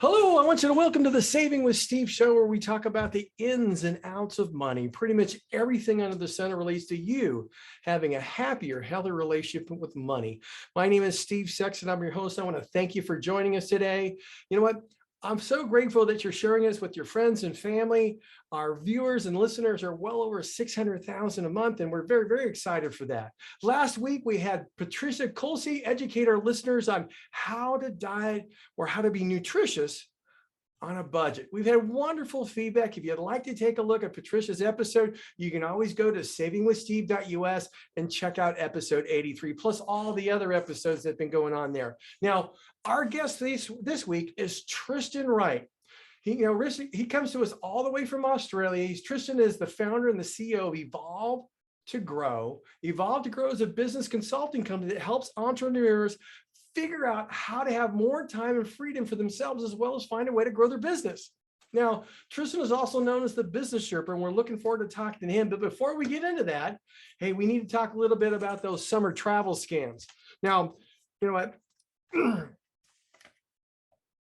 Hello, I want you to welcome to the Saving with Steve show, where we talk about the ins and outs of money. Pretty much everything under the sun relates to you having a happier, healthier relationship with money. My name is Steve Sexton. I'm your host. I want to thank you for joining us today. You know what? I'm so grateful that you're sharing us with your friends and family. Our viewers and listeners are well over 600,000 a month, and we're very, very excited for that. Last week, we had Patricia Colsey educate our listeners on how to diet or how to be nutritious on a budget. We've had wonderful feedback. If you'd like to take a look at Patricia's episode, you can always go to savingwithsteve.us and check out episode 83, plus all the other episodes that have been going on there. Now, our guest this week is Tristan Wright. He comes to us all the way from Australia. Tristan is the founder and the CEO of Evolve to Grow. Evolve to Grow is a business consulting company that helps entrepreneurs figure out how to have more time and freedom for themselves, as well as find a way to grow their business. Now, Tristan is also known as the business Sherpa, and we're looking forward to talking to him. But before we get into that, hey, we need to talk a little bit about those summer travel scams. Now, you know what?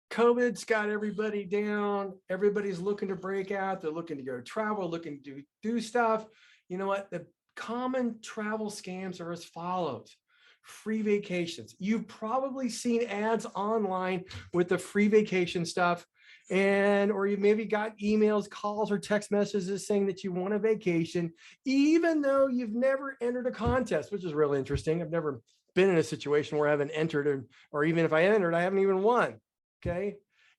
COVID's got everybody down. Everybody's looking to break out. They're looking to go travel, looking to do stuff. You know what? The common travel scams are as follows. Free vacations. You've probably seen ads online with the free vacation stuff, or you maybe got emails, calls, or text messages saying that you want a vacation, even though you've never entered a contest, which is really interesting. I've never been in a situation where I haven't entered, or even if I entered, I haven't even won. Okay.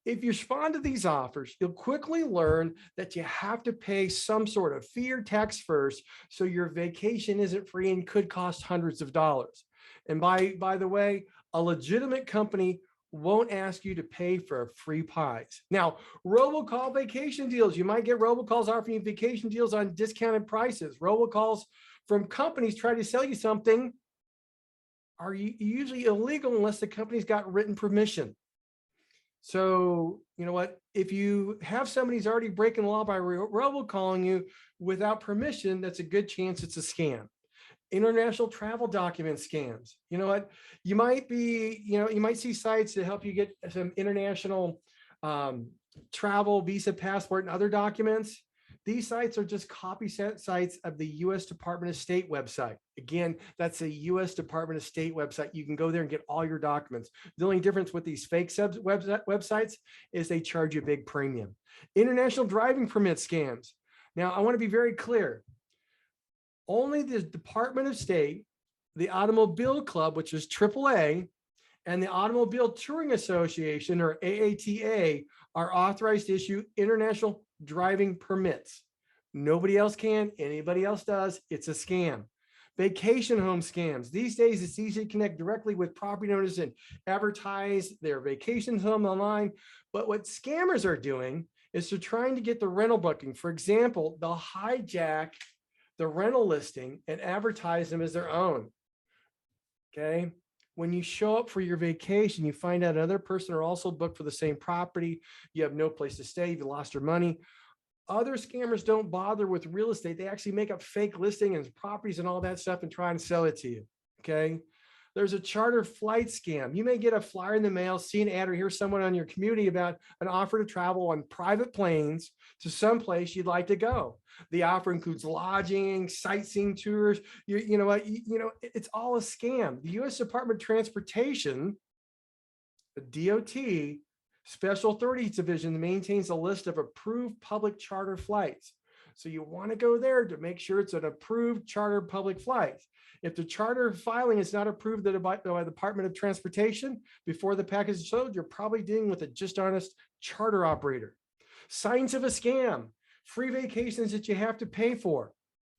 If you respond to these offers, you'll quickly learn that you have to pay some sort of fee or tax first, so your vacation isn't free and could cost hundreds of dollars. And by the way, a legitimate company won't ask you to pay for free pies. Now, robocall vacation deals. You might get robocalls offering you vacation deals on discounted prices. Robocalls from companies trying to sell you something are usually illegal unless the company's got written permission. So, you know what? If you have somebody who's already breaking the law by robocalling you without permission, that's a good chance it's a scam. International travel document scams. You know what? You might see sites that help you get some international travel, visa, passport, and other documents. These sites are just copy sites of the U.S. Department of State website. Again, that's a U.S. Department of State website. You can go there and get all your documents. The only difference with these fake websites is they charge you a big premium. International driving permit scams. Now, I want to be very clear. Only the Department of State, the Automobile Club, which is AAA, and the Automobile Touring Association, or AATA, are authorized to issue international driving permits. Nobody else can. Anybody else does. It's a scam. Vacation home scams. These days, it's easy to connect directly with property owners and advertise their vacation home online. But what scammers are doing is they're trying to get the rental booking. For example, they'll hijack the rental listing and advertise them as their own. Okay. When you show up for your vacation, you find out another person are also booked for the same property. You have no place to stay. You lost your money. Other scammers don't bother with real estate. They actually make up fake listings and properties and all that stuff and try and sell it to you. Okay. There's a charter flight scam. You may get a flyer in the mail, see an ad, or hear someone on your community about an offer to travel on private planes to some place you'd like to go. The offer includes lodging, sightseeing tours. It's all a scam. The U.S. Department of Transportation, the DOT, Special Authorities Division, maintains a list of approved public charter flights. So you want to go there to make sure it's an approved charter public flight. If the charter filing is not approved by the Department of Transportation before the package is sold, you're probably dealing with a dishonest charter operator. Signs of a scam. Free vacations that you have to pay for.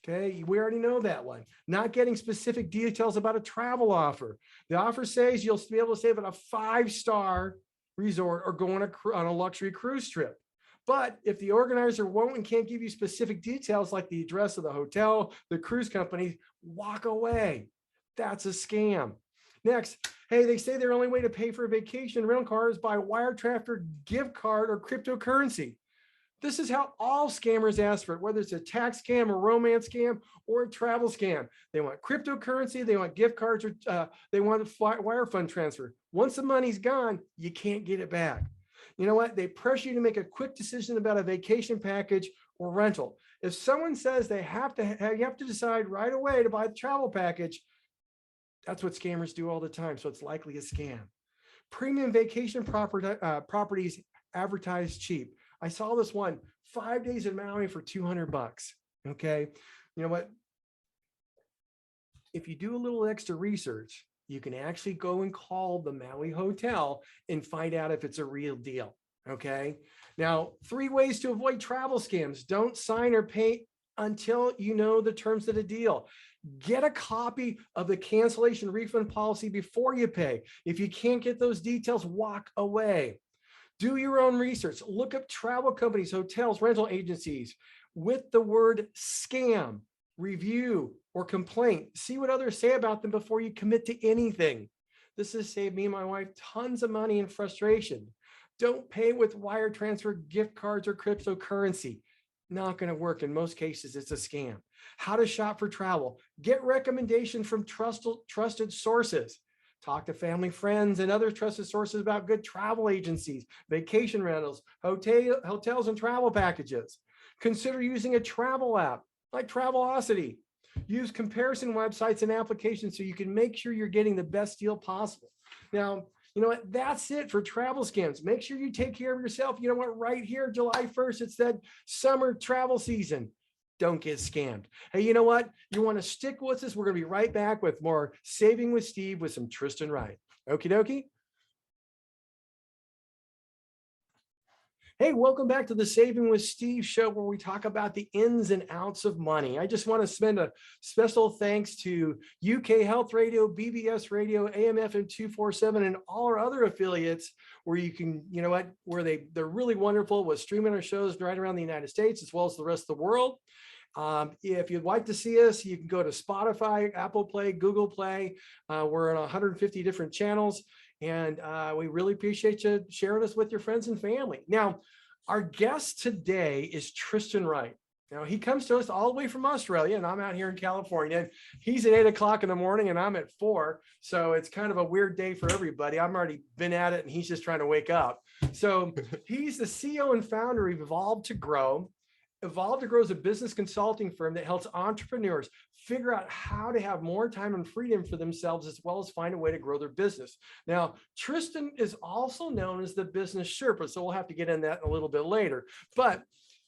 Okay, we already know that one. Not getting specific details about a travel offer. The offer says you'll be able to stay at a 5-star resort or go on a luxury cruise trip. But if the organizer won't and can't give you specific details like the address of the hotel, the cruise company, walk away. That's a scam. Next, hey, they say their only way to pay for a vacation rental car is by wire transfer, gift card, or cryptocurrency. This is how all scammers ask for it, whether it's a tax scam, a romance scam, or a travel scam. They want cryptocurrency, they want gift cards, or they want a wire fund transfer. Once the money's gone, you can't get it back. You know what? They pressure you to make a quick decision about a vacation package or rental. If someone says you have to decide right away to buy the travel package, that's what scammers do all the time. So it's likely a scam. Premium vacation properties advertise cheap. I saw this one, 5 days in Maui for $200. Okay. You know what? If you do a little extra research, you can actually go and call the Maui hotel and find out if it's a real deal. Okay. Now, 3 ways to avoid travel scams. Don't sign or pay until you know the terms of the deal. Get a copy of the cancellation refund policy before you pay. If you can't get those details, walk away. Do your own research. Look up travel companies, hotels, rental agencies with the word scam, review, or complaint. See what others say about them before you commit to anything. This has saved me and my wife tons of money and frustration. Don't pay with wire transfer, gift cards, or cryptocurrency. Not going to work. In most cases, it's a scam. How to shop for travel. Get recommendations from trusted sources. Talk to family, friends, and other trusted sources about good travel agencies, vacation rentals, hotels, and travel packages. Consider using a travel app like Travelocity. Use comparison websites and applications so you can make sure you're getting the best deal possible. Now, you know what? That's it for travel scams. Make sure you take care of yourself. You know what? Right here, July 1st, it's that summer travel season. Don't get scammed. Hey, you know what? You want to stick with us? We're going to be right back with more Saving with Steve with some Tristan Wright. Okie dokie. Hey, welcome back to the Saving with Steve show, where we talk about the ins and outs of money. I just want to send a special thanks to UK Health Radio, BBS Radio, AM/FM 247, and all our other affiliates where you can, you know what, where they're really wonderful with streaming our shows right around the United States as well as the rest of the world. If you'd like to see us, you can go to Spotify, Apple Play, Google Play. We're on 150 different channels. And we really appreciate you sharing us with your friends and family. Now, our guest today is Tristan Wright. Now, he comes to us all the way from Australia, and I'm out here in California. And he's at 8 o'clock in the morning, and I'm at 4. So it's kind of a weird day for everybody. I've already been at it, and he's just trying to wake up. So he's the CEO and founder of Evolve to Grow. Evolve to Grow is a business consulting firm that helps entrepreneurs figure out how to have more time and freedom for themselves, as well as find a way to grow their business. Now, Tristan is also known as the business Sherpa, so we'll have to get in that a little bit later. But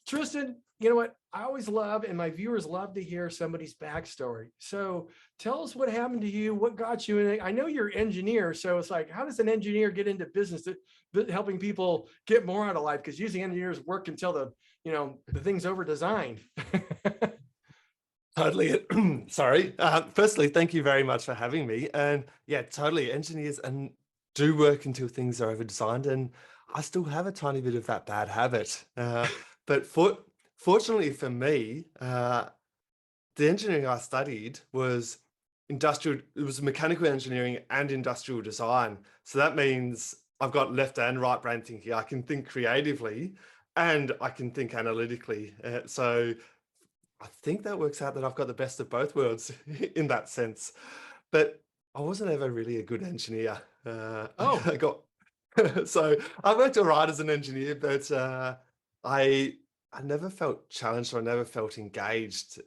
Tristan, you know what? I always love, and my viewers love to hear somebody's backstory. So tell us what happened to you, what got you in it. I know you're an engineer, so it's like, how does an engineer get into business, helping people get more out of life? Because usually engineers work until the thing's over designed. Totally. Sorry. Firstly, thank you very much for having me. And yeah, totally. Engineers do work until things are over designed, and I still have a tiny bit of that bad habit. But fortunately for me, the engineering I studied was industrial. It was mechanical engineering and industrial design. So that means I've got left and right brain thinking. I can think creatively and I can think analytically. So I think that works out that I've got the best of both worlds in that sense. But I wasn't ever really a good engineer. So I worked all right as an engineer, but I never felt challenged, or I never felt engaged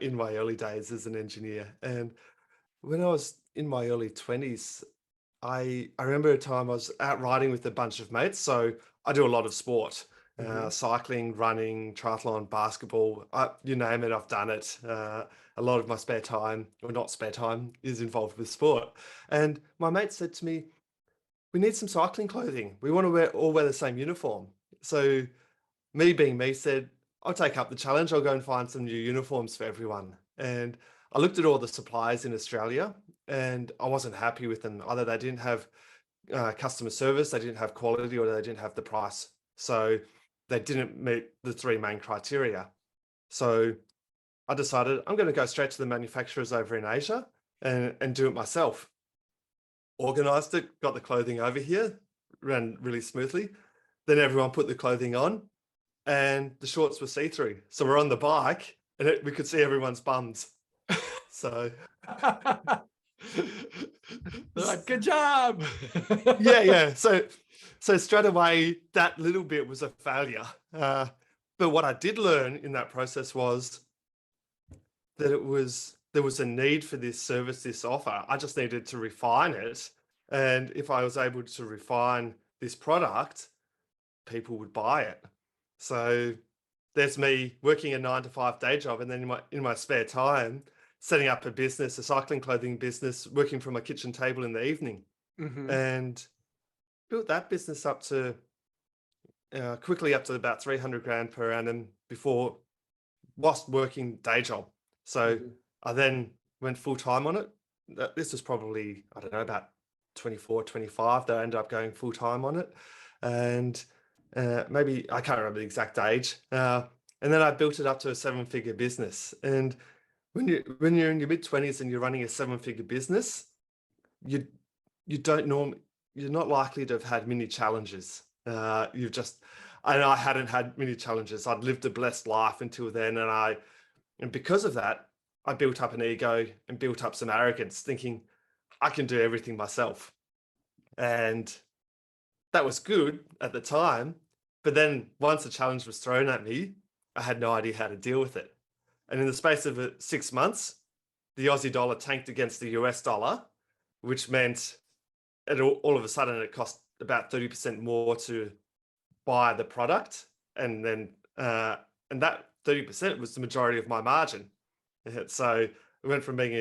in my early days as an engineer. And when I was in my early 20s, I remember a time I was out riding with a bunch of mates. So I do a lot of sport. Cycling, running, triathlon, basketball, you name it, I've done it. A lot of my spare time, or not spare time, is involved with sport. And my mate said to me, we need some cycling clothing. We want to all wear the same uniform. So me being me said, I'll take up the challenge. I'll go and find some new uniforms for everyone. And I looked at all the suppliers in Australia and I wasn't happy with them. Either they didn't have customer service, they didn't have quality, or they didn't have the price. So they didn't meet the 3 main criteria. So I decided I'm going to go straight to the manufacturers over in Asia and do it myself. Organized it, got the clothing over here, ran really smoothly. Then everyone put the clothing on and the shorts were see-through. So we're on the bike and we could see everyone's bums. So like, good job. yeah. So So straight away, that little bit was a failure. But what I did learn in that process was that there was a need for this service, this offer. I just needed to refine it. And if I was able to refine this product, people would buy it. So there's me working a 9 to 5 day job, and then in my spare time, setting up a business, a cycling clothing business, working from my kitchen table in the evening, Hmm. and built that business up to quickly up to about 300 grand per annum before whilst working day job. So Hmm. I then went full time on it. This was probably, I don't know, about 24, 25 that I ended up going full time on it. And maybe, I can't remember the exact age. And then I built it up to a 7-figure business. And when you're in your mid-20s and you're running a 7-figure business, you you don't normally you're not likely to have had many challenges. You've just and I hadn't had many challenges. I'd lived a blessed life until then, and because of that, I built up an ego and built up some arrogance, thinking I can do everything myself. And that was good at the time, but then once the challenge was thrown at me, I had no idea how to deal with it. And in the space of 6 months, the Aussie dollar tanked against the US dollar, which meant all of a sudden it cost about 30% more to buy the product. And then, and that 30% was the majority of my margin. So it went from being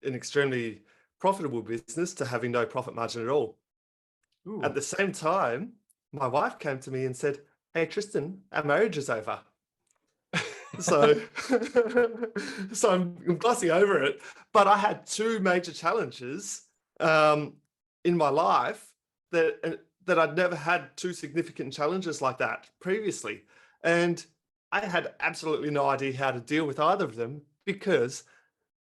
an extremely profitable business to having no profit margin at all. At Ooh. the same time, my wife came to me and said, "Hey, Tristan, our marriage is over." So, so I'm glossing over it. But I had two major challenges in my life that I'd never had two significant challenges like that previously, and I had absolutely no idea how to deal with either of them because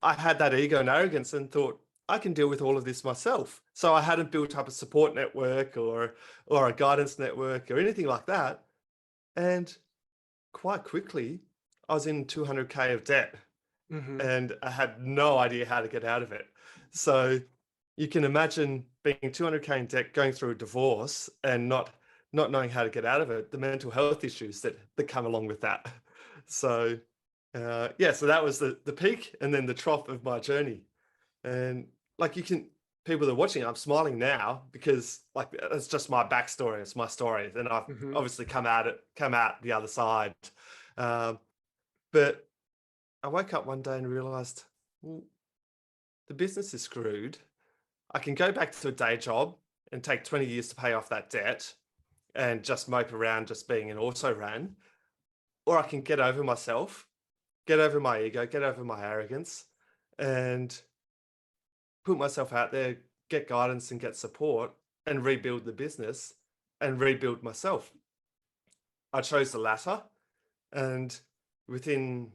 I had that ego and arrogance and thought I can deal with all of this myself. So I hadn't built up a support network or a guidance network or anything like that, and quite quickly, I was in 200K of debt Hmm. and I had no idea how to get out of it. So you can imagine being 200K in debt, going through a divorce and not knowing how to get out of it, the mental health issues that come along with that. So yeah, so that was the peak and then the trough of my journey. And like people that are watching, I'm smiling now because like it's just my backstory, it's my story, and I've Hmm. obviously come out the other side. Um, but I woke up one day and realized, well, the business is screwed. I can go back to a day job and take 20 years to pay off that debt and just mope around just being an auto ran, or I can get over myself, get over my ego, get over my arrogance, and put myself out there, get guidance and get support and rebuild the business and rebuild myself. I chose the latter, and within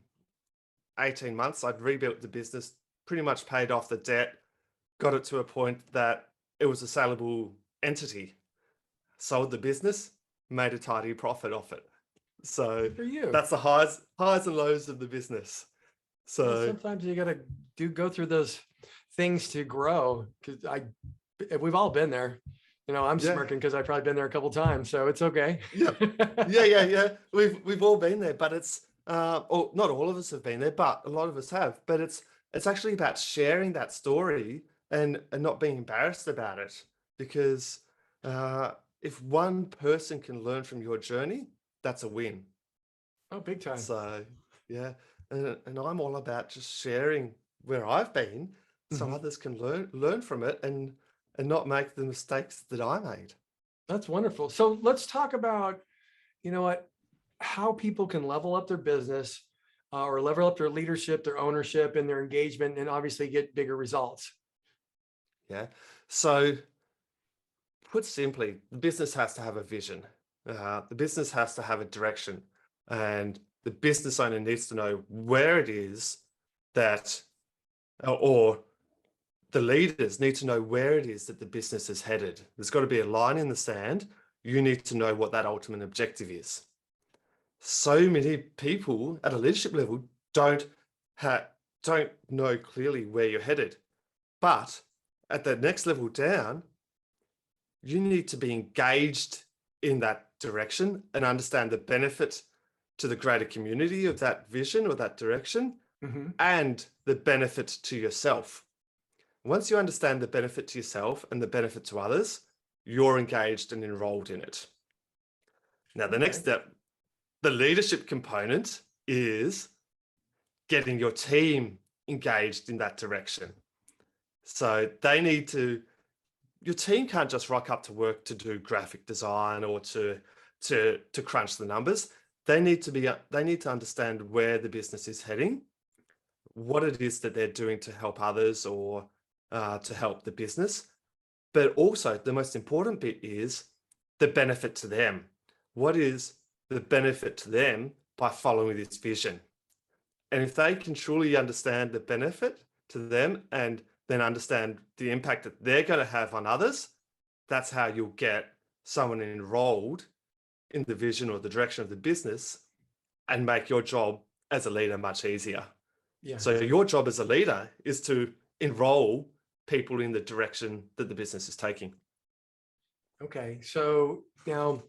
18 months, I'd rebuilt the business, pretty much paid off the debt, got it to a point that it was a saleable entity, sold the business, made a tidy profit off it. So Good for you. that's the highs and lows of the business. Yeah, So sometimes you gotta go through those things to grow. Because we've all been there. You know, I'm yeah, smirking because I've probably been there a couple times, so it's okay. yeah, yeah. We've all been there, but it's or not all of us have been there, but a lot of us have. But it's actually about sharing that story and not being embarrassed about it, because uh, if one person can learn from your journey, that's a win. Oh, big time. So yeah, and I'm all about just sharing where I've been, so Mhm. others can learn from it and not make the mistakes that I made. That's wonderful. So let's talk about, you know what, how people can level up their business, or level up their leadership, their ownership, and their engagement, and obviously get bigger results. Yeah. So put simply, the business has to have a vision. The business has to have a direction, and the business owner needs to know where it is that, or the leaders need to know where it is that the business is headed. There's got to be a line in the sand. You need to know what that ultimate objective is. So many people at a leadership level don't don't know clearly where you're headed. But at the next level down, you need to be engaged in that direction and understand the benefit to the greater community of that vision or that direction, Mhm. and the benefit to yourself. Once you understand the benefit to yourself and the benefit to others, you're engaged and enrolled in it. Now, the next Okay. step, the leadership component, is getting your team engaged in that direction. So they need to, your team can't just rock up to work to do graphic design or to crunch the numbers. They need to understand where the business is heading, what it is that they're doing to help others or to help the business. But also the most important bit is the benefit to them. What is the benefit to them by following this vision? And if they can truly understand the benefit to them and then understand the impact that they're going to have on others, that's how you'll get someone enrolled in the vision or the direction of the business and make your job as a leader much easier. Yeah. So your job as a leader is to enroll people in the direction that the business is taking. Okay. So now,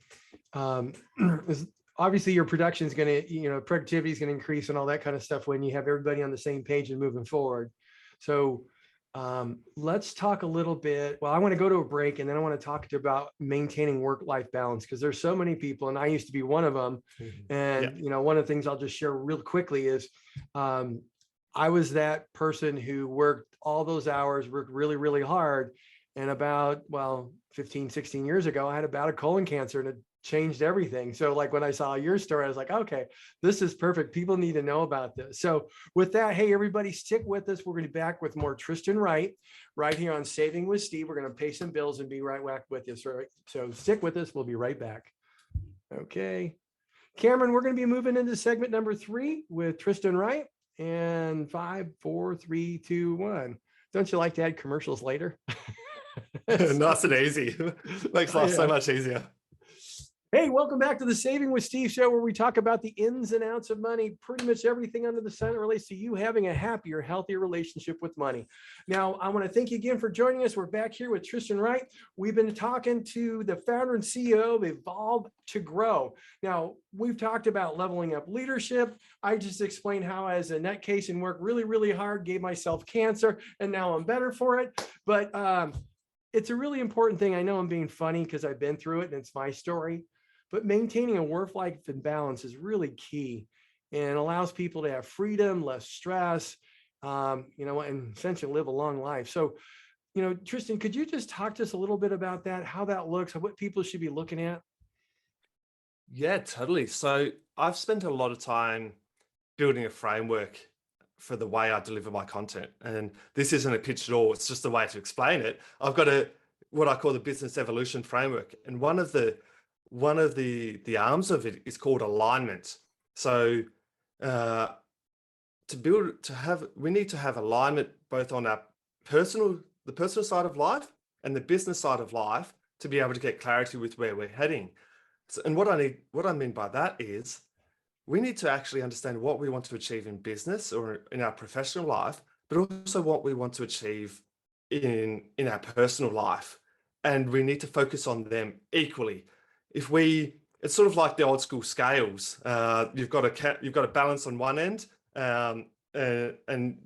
obviously your production is going to, productivity is going to increase and all that kind of stuff when you have everybody on the same page and moving forward. So let's talk a little bit. Well, I want to go to a break and then I want to talk about maintaining work-life balance, because there's so many people, and I used to be one of them. And, Yeah. one of the things I'll just share real quickly is I was that person who worked all those hours, worked really, really hard. And about, 15, 16 years ago, I had a bout of colon cancer and it changed everything. So like when I saw your story, I was like, okay, this is perfect. People need to know about this. So with that, hey, everybody, stick with us. We're going to be back with more Tristan Wright right here on Saving with Steve. We're going to pay some bills and be right back with you. So stick with us. We'll be right back. Okay. Cameron, we're going to be moving into segment number 3 with Tristan Wright. And 5, 4, 3, 2, 1. Don't you like to add commercials later? Nice and easy. Makes life so much easier. Hey, welcome back to the Saving with Steve show, where we talk about the ins and outs of money, pretty much everything under the sun that relates to you having a happier, healthier relationship with money. Now, I want to thank you again for joining us. We're back here with Tristan Wright. We've been talking to the founder and CEO of Evolve to Grow. Now, we've talked about leveling up leadership. I just explained how, as a net case and worked really, really hard, gave myself cancer, and now I'm better for it. But it's a really important thing. I know I'm being funny because I've been through it and it's my story. But maintaining a work-life balance is really key and allows people to have freedom, less stress, and essentially live a long life. So, Tristan, could you just talk to us a little bit about that, how that looks, what people should be looking at? Yeah, totally. So I've spent a lot of time building a framework for the way I deliver my content. And this isn't a pitch at all. It's just a way to explain it. I've got what I call the business evolution framework. And one of the arms of it is called alignment. So we need to have alignment both on the personal side of life and the business side of life to be able to get clarity with where we're heading. So, and what I mean by that is we need to actually understand what we want to achieve in business or in our professional life, but also what we want to achieve in our personal life. And we need to focus on them equally. It's sort of like the old school scales. You've got a balance on one end, and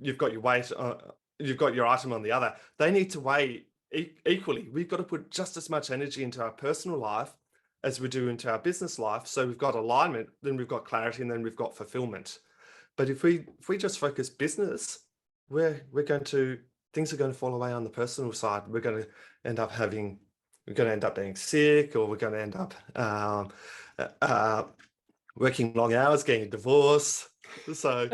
you've got your weight, you've got your item on the other. They need to weigh equally. We've got to put just as much energy into our personal life as we do into our business life. So we've got alignment, then we've got clarity, and then we've got fulfillment. But if we just focus business, things are going to fall away on the personal side. We're going to end up being sick, or we're going to end up working long hours, getting a divorce. So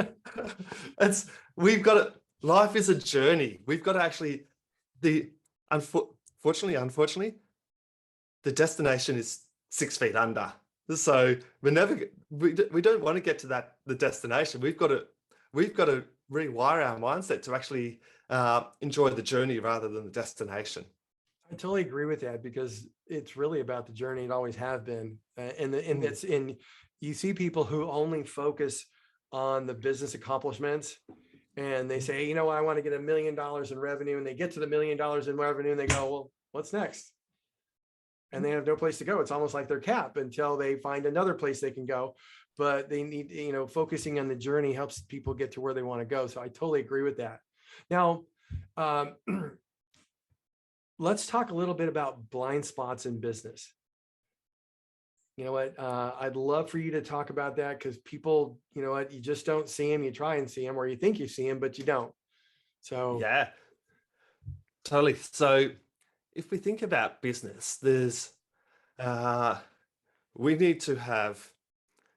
life is a journey. We've got to actually, unfortunately, the destination is 6 feet under. So we don't want to get to the destination. We've got to rewire our mindset to actually enjoy the journey rather than the destination. I totally agree with that, because it's really about the journey. It always have been. And you see people who only focus on the business accomplishments, and they say, I want to get $1 million in revenue, and they get to the $1 million in revenue and they go, well, what's next? and they have no place to go. It's almost like they're capped until they find another place they can go. But they need, focusing on the journey helps people get to where they want to go. So I totally agree with that. Now, um, let's talk a little bit about blind spots in business. You know what? I'd love for you to talk about that, because people, you know what, you just don't see them. You try and see them, or you think you see them, but you don't. So Yeah, totally. So if we think about business, there's we need to have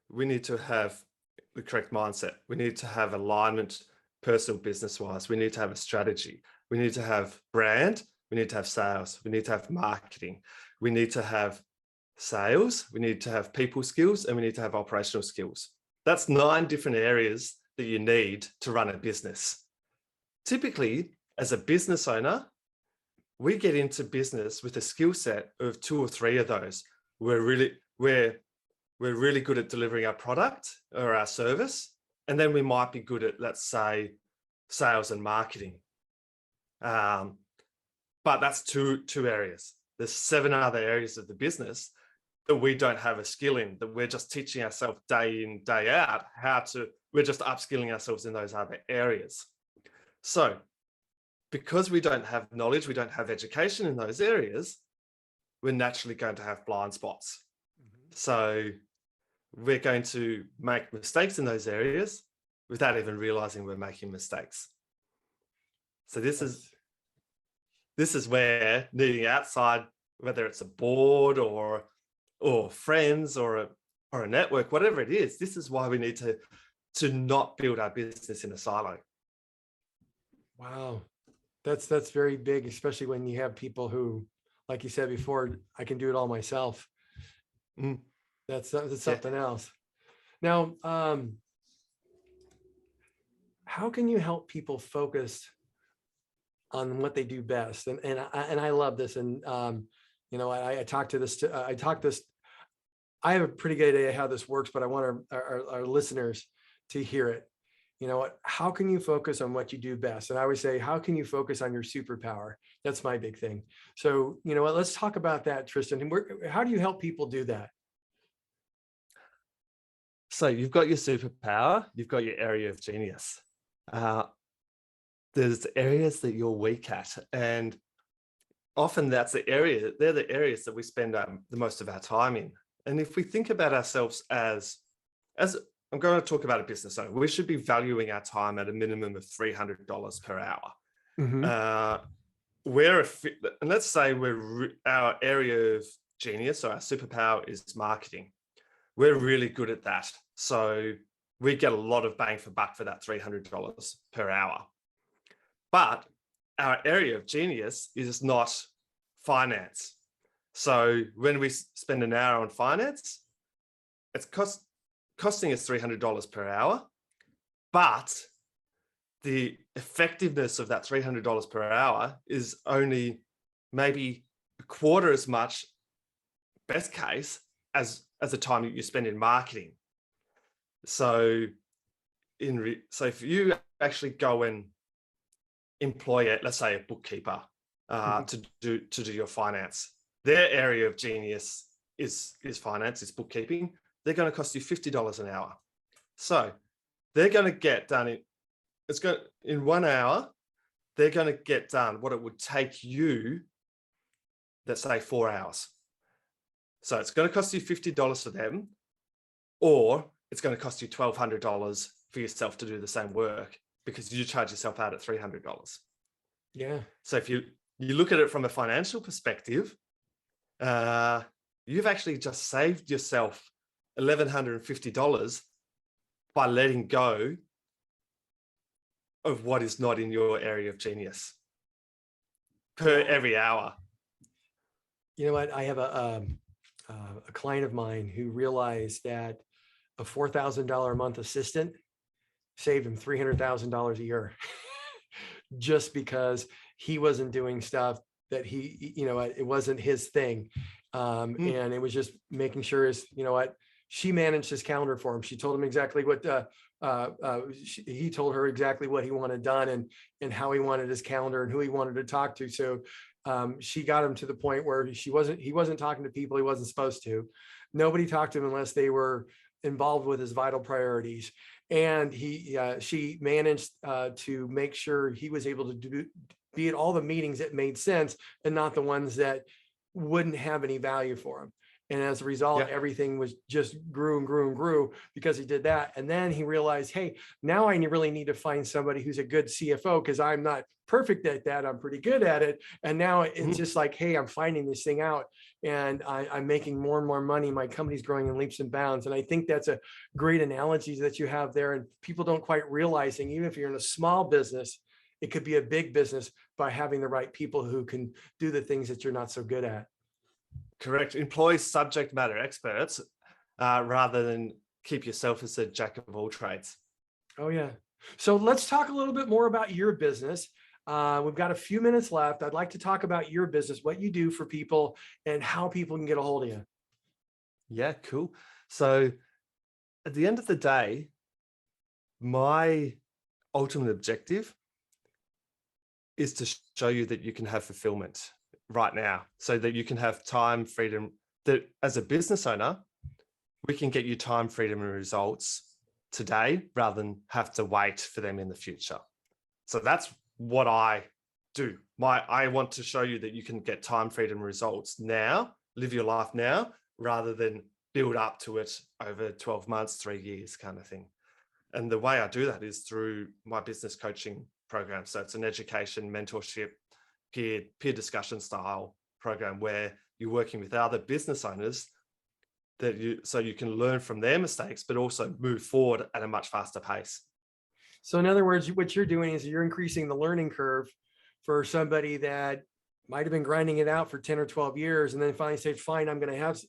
the correct mindset. We need to have alignment, personal, business wise. We need to have a strategy. We need to have brand. We need to have sales. We need to have marketing. We need to have sales. We need to have people skills, and we need to have operational skills. That's 9 different areas that you need to run a business. Typically, as a business owner, we get into business with a skill set of 2 or 3 of those. We're really good at delivering our product or our service. And then we might be good at, let's say, sales and marketing. But that's two areas. There's 7 other areas of the business that we don't have a skill in, that we're just teaching ourselves day in, day out we're just upskilling ourselves in those other areas. So because we don't have knowledge, we don't have education in those areas, we're naturally going to have blind spots. So we're going to make mistakes in those areas without even realizing we're making mistakes. So this is where needing outside, whether it's a board or friends or a network, whatever it is, this is why we need to not build our business in a silo. wow, that's very big, especially when you have people who, like you said before, I can do it all myself. That's something else. Now, how can you help people focus on what they do best? And I love this. And I talked this. I have a pretty good idea how this works, but I want our listeners to hear it. You know what? How can you focus on what you do best? And I always say, how can you focus on your superpower? That's my big thing. So, you know what? Let's talk about that, Tristan. And how do you help people do that? So you've got your superpower, you've got your area of genius. There's areas that you're weak at, and often they're the areas that we spend the most of our time in. And if we think about ourselves as I'm going to talk about a business owner, we should be valuing our time at a minimum of $300 per hour. Mm-hmm. And let's say our area of genius, so our superpower is marketing. We're really good at that. So we get a lot of bang for buck for that $300 per hour. But our area of genius is not finance. So when we spend an hour on finance, it's costing us $300 per hour, but the effectiveness of that $300 per hour is only maybe a quarter as much, best case, as the time that you spend in marketing. So if you actually go and employ let's say a bookkeeper to do your finance, their area of genius is finance, is bookkeeping. They're going to cost you $50 an hour. So they're going to get done in 1 hour. They're going to get done what it would take you, let's say, 4 hours. So it's going to cost you $50 for them, or it's going to cost you $1,200 for yourself to do the same work, because you charge yourself out at $300. Yeah. So if you look at it from a financial perspective, you've actually just saved yourself $1,150 by letting go of what is not in your area of genius per every hour. You know what? I have a client of mine who realized that a $4,000 a month assistant saved him $300,000 a year just because he wasn't doing stuff that it wasn't his thing. And it was just making sure she managed his calendar for him. She told him exactly what he told her exactly what he wanted done and how he wanted his calendar and who he wanted to talk to. So She got him to the point where he wasn't talking to people he wasn't supposed to. Nobody talked to him unless they were involved with his vital priorities. And she managed to make sure he was able to be at all the meetings that made sense and not the ones that wouldn't have any value for him. And as a result, everything was just grew and grew and grew because he did that. And then he realized, hey, now I really need to find somebody who's a good CFO because I'm not perfect at that. I'm pretty good at it. And now it's just like, hey, I'm finding this thing out and I'm making more and more money. My company's growing in leaps and bounds. And I think that's a great analogy that you have there. And people don't quite realizing, even if you're in a small business, it could be a big business by having the right people who can do the things that you're not so good at. Correct. Employ subject matter experts rather than keep yourself as a jack of all trades. Oh, yeah. So let's talk a little bit more about your business. We've got a few minutes left. I'd like to talk about your business, what you do for people and how people can get a hold of you. Yeah, cool. So at the end of the day, my ultimate objective is to show you that you can have fulfillment right now, so that you can have time, freedom, that as a business owner, we can get you time, freedom, and results today rather than have to wait for them in the future. So that's what I do. I want to show you that you can get time, freedom, and results now, live your life now, rather than build up to it over 12 months, 3 years kind of thing. And the way I do that is through my business coaching program. So it's an education, mentorship, peer discussion style program where you're working with other business owners so you can learn from their mistakes, but also move forward at a much faster pace. So in other words, what you're doing is you're increasing the learning curve for somebody that might have been grinding it out for 10 or 12 years and then finally say, fine, I'm going to have,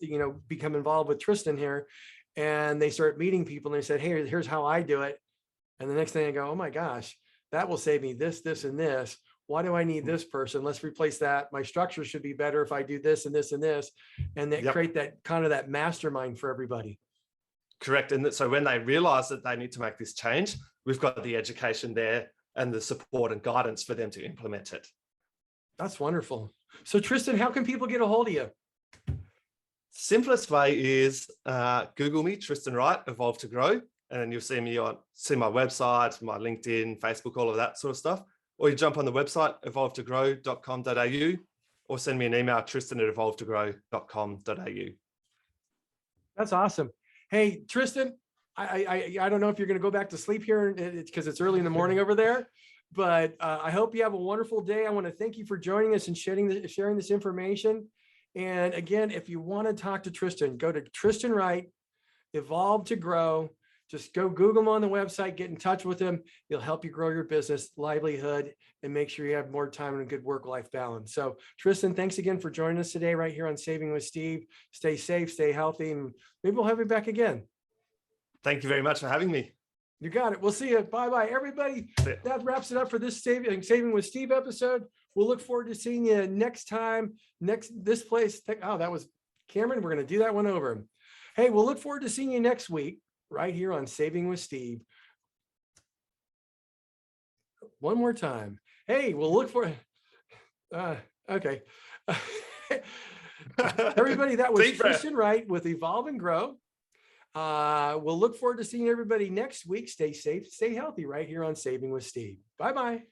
become involved with Tristan here. And they start meeting people and they said, hey, here's how I do it. And the next thing I go, oh my gosh, that will save me this, this, and this. Why do I need this person? Let's replace that. My structure should be better if I do this and this and this, and that create that kind of that mastermind for everybody. Correct. And so when they realize that they need to make this change, we've got the education there and the support and guidance for them to implement it. That's wonderful. So Tristan, how can people get a hold of you? Simplest way is Google me, Tristan Wright, Evolve to Grow, and then you'll see my website, my LinkedIn, Facebook, all of that sort of stuff. Or you jump on the website, evolvetogrow.com.au, or send me an email, tristan@evolvetogrow.com.au. That's awesome. Hey, Tristan, I don't know if you're going to go back to sleep here because it's early in the morning over there, but I hope you have a wonderful day. I want to thank you for joining us and sharing this information. And again, if you want to talk to Tristan, go to Tristan Wright, Evolve to Grow. Just go Google him on the website, get in touch with him. He'll help you grow your business, livelihood, and make sure you have more time and a good work-life balance. So Tristan, thanks again for joining us today right here on Saving with Steve. Stay safe, stay healthy, and maybe we'll have you back again. Thank you very much for having me. You got it. We'll see you. Bye-bye, everybody. That wraps it up for this Saving with Steve episode. We'll look forward to seeing you next time. This place. Oh, that was Cameron. We're going to do that one over. Hey, we'll look forward to seeing you next week right here on Saving with Steve. One more time. Hey, we'll look for okay. Everybody, that was Tristan Wright with Evolve and Grow. We'll look forward to seeing everybody next week. Stay safe, stay healthy right here on Saving with Steve. Bye-bye.